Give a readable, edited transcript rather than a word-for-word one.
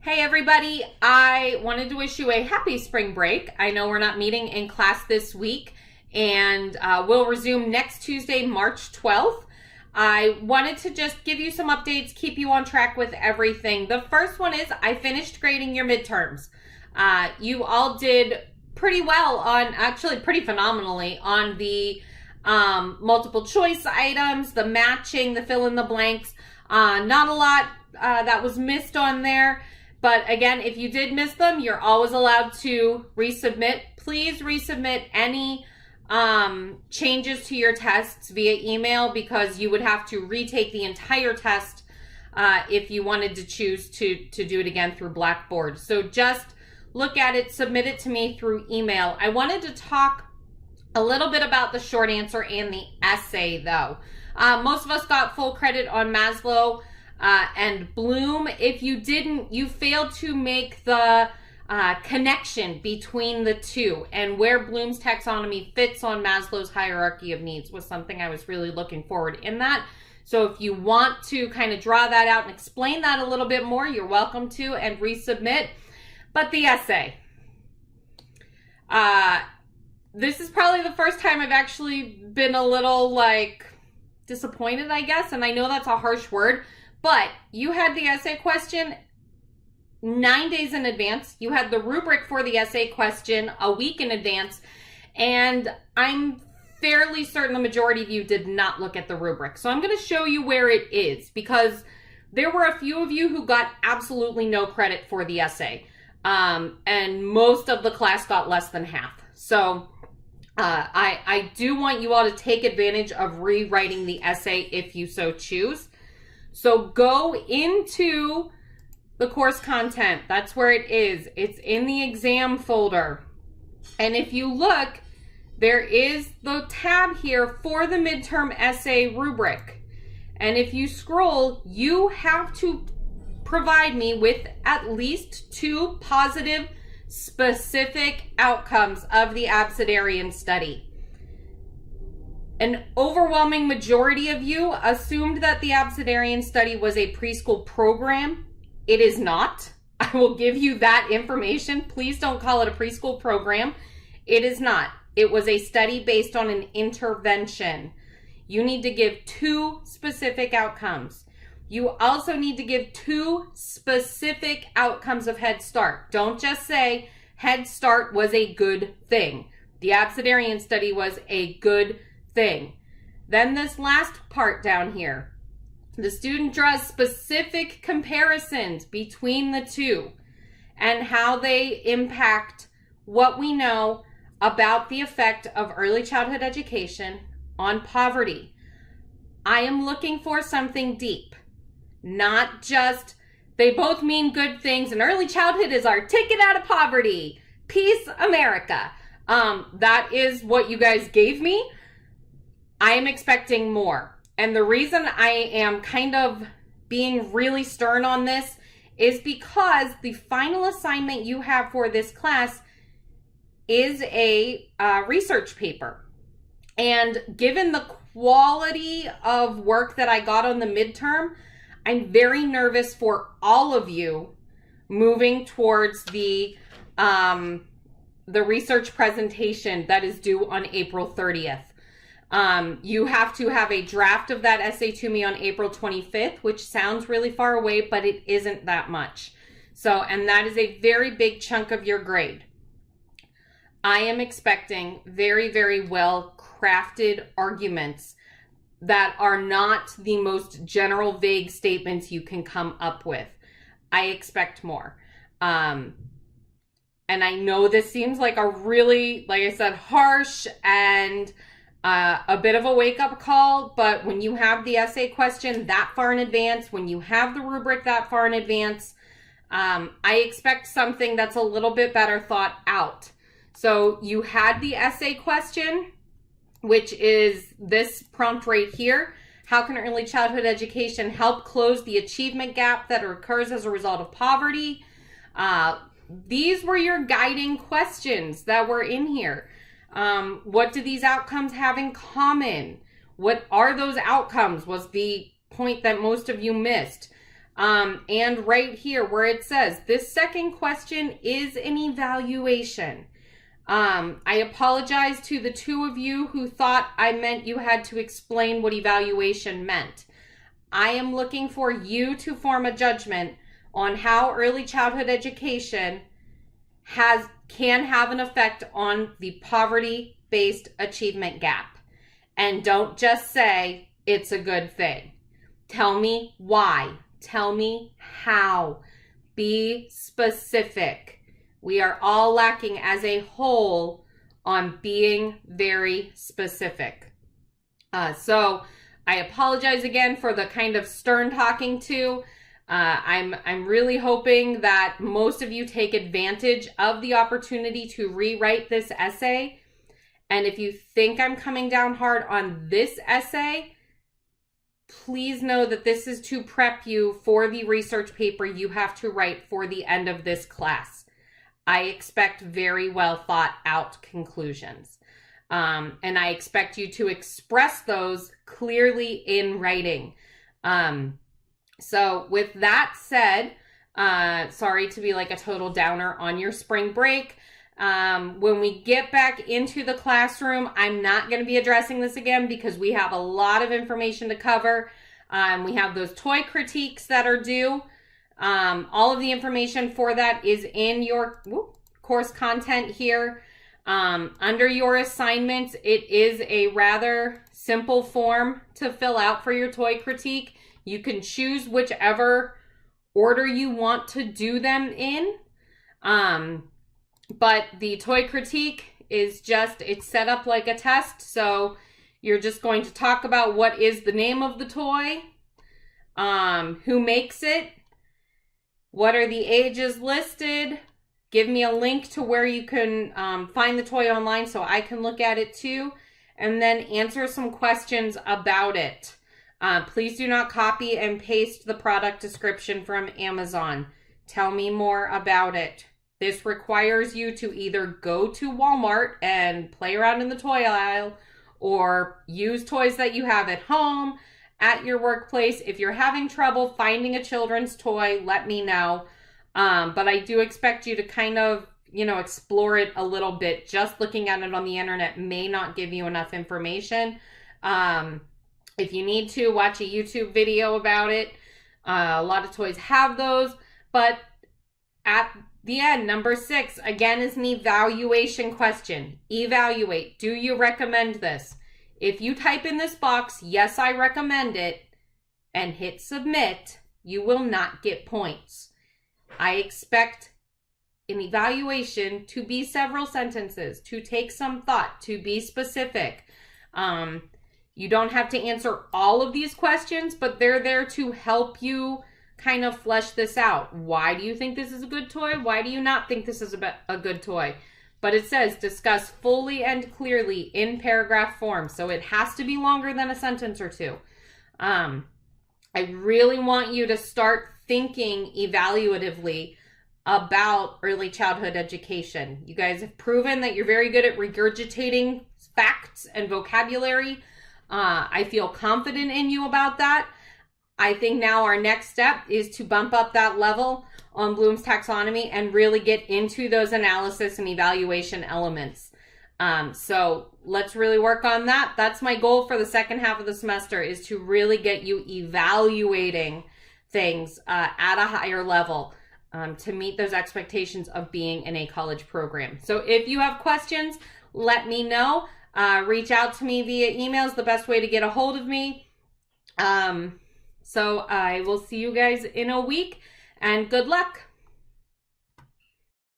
Hey everybody, I wanted to wish you a happy spring break. I know we're not meeting in class this week and we'll resume next Tuesday, March 12th. I wanted to just give you some updates, keep you on track with everything. The first one is I finished grading your midterms. You all did pretty well on, actually pretty phenomenally on the multiple choice items, the matching, the fill in the blanks. Not a lot that was missed on there. But again, if you did miss them, you're always allowed to resubmit. Please resubmit any changes to your tests via email because you would have to retake the entire test if you wanted to choose to do it again through Blackboard. So just look at it, submit it to me through email. I wanted to talk a little bit about the short answer and the essay though. Most of us got full credit on Maslow and Bloom. If you didn't, you failed to make the connection between the two, and where Bloom's taxonomy fits on Maslow's hierarchy of needs was something I was really looking forward in that. So if you want to kind of draw that out and explain that a little bit more, you're welcome to and resubmit. But the essay, this is probably the first time I've actually been a little like disappointed, I guess, and I know that's a harsh word. But you had the essay question 9 days in advance. You had the rubric for the essay question a week in advance. And I'm fairly certain the majority of you did not look at the rubric. So I'm going to show you where it is because there were a few of you who got absolutely no credit for the essay. And most of the class got less than half. So I do want you all to take advantage of rewriting the essay if you so choose. So go into the course content. That's where it is. It's in the exam folder. And if you look, there is the tab here for the midterm essay rubric. And if you scroll, you have to provide me with at least 2 positive, specific outcomes of the Abecedarian study. An overwhelming majority of you assumed that the Abecedarian study was a preschool program. It is not. I will give you that information. Please don't call it a preschool program. It is not. It was a study based on an intervention. You need to give 2 specific outcomes. You also need to give 2 specific outcomes of Head Start. Don't just say Head Start was a good thing. The Abecedarian study was a good thing. Then this last part down here, the student draws specific comparisons between the two and how they impact what we know about the effect of early childhood education on poverty. I am looking for something deep, not just they both mean good things and early childhood is our ticket out of poverty. Peace, America. That is what you guys gave me. I am expecting more. And the reason I am kind of being really stern on this is because the final assignment you have for this class is a research paper. And given the quality of work that I got on the midterm, I'm very nervous for all of you moving towards the research presentation that is due on April 30th. You have to have a draft of that essay to me on April 25th, which sounds really far away, but it isn't that much. So, and that is a very big chunk of your grade. I am expecting very, very well crafted arguments that are not the most general, vague statements you can come up with. I expect more. And I know this seems like a really, like I said, harsh and a bit of a wake-up call, but when you have the essay question that far in advance, when you have the rubric that far in advance, I expect something that's a little bit better thought out. So you had the essay question, which is this prompt right here. How can early childhood education help close the achievement gap that occurs as a result of poverty? These were your guiding questions that were in here. What do these outcomes have in common? What are those outcomes was the point that most of you missed. And right here where it says, this second question is an evaluation. I apologize to the two of you who thought I meant you had to explain what evaluation meant. I am looking for you to form a judgment on how early childhood education can have an effect on the poverty-based achievement gap. And don't just say it's a good thing. Tell me why. Tell me how. Be specific. We are all lacking as a whole on being very specific. So I apologize again for the kind of stern talking to. I'm really hoping that most of you take advantage of the opportunity to rewrite this essay. And if you think I'm coming down hard on this essay, please know that this is to prep you for the research paper you have to write for the end of this class. I expect very well thought out conclusions. And I expect you to express those clearly in writing. So with that said, sorry to be like a total downer on your spring break. When we get back into the classroom, I'm not going to be addressing this again because we have a lot of information to cover. We have those toy critiques that are due. All of the information for that is in your course content here. Under your assignments, it is a rather simple form to fill out for your toy critique. You can choose whichever order you want to do them in. But the toy critique is it's set up like a test. So you're just going to talk about what is the name of the toy, who makes it, what are the ages listed, give me a link to where you can find the toy online so I can look at it too, and then answer some questions about it. Please do not copy and paste the product description from Amazon. Tell me more about it. This requires you to either go to Walmart and play around in the toy aisle or use toys that you have at home, at your workplace. If you're having trouble finding a children's toy, let me know. But I do expect you to kind of, explore it a little bit. Just looking at it on the internet may not give you enough information. If you need to, watch a YouTube video about it. A lot of toys have those. But at the end, number 6, again, is an evaluation question. Evaluate. Do you recommend this? If you type in this box, yes, I recommend it, and hit submit, you will not get points. I expect an evaluation to be several sentences, to take some thought, to be specific. You don't have to answer all of these questions, but they're there to help you kind of flesh this out. Why do you think this is a good toy? Why do you not think this is a good toy? But it says discuss fully and clearly in paragraph form. So it has to be longer than a sentence or two. I really want you to start thinking evaluatively about early childhood education. You guys have proven that you're very good at regurgitating facts and vocabulary. I feel confident in you about that. I think now our next step is to bump up that level on Bloom's taxonomy and really get into those analysis and evaluation elements. So let's really work on that. That's my goal for the second half of the semester, is to really get you evaluating things at a higher level to meet those expectations of being in a college program. So if you have questions, let me know. Reach out to me via email is the best way to get a hold of me. So I will see you guys in a week, and good luck.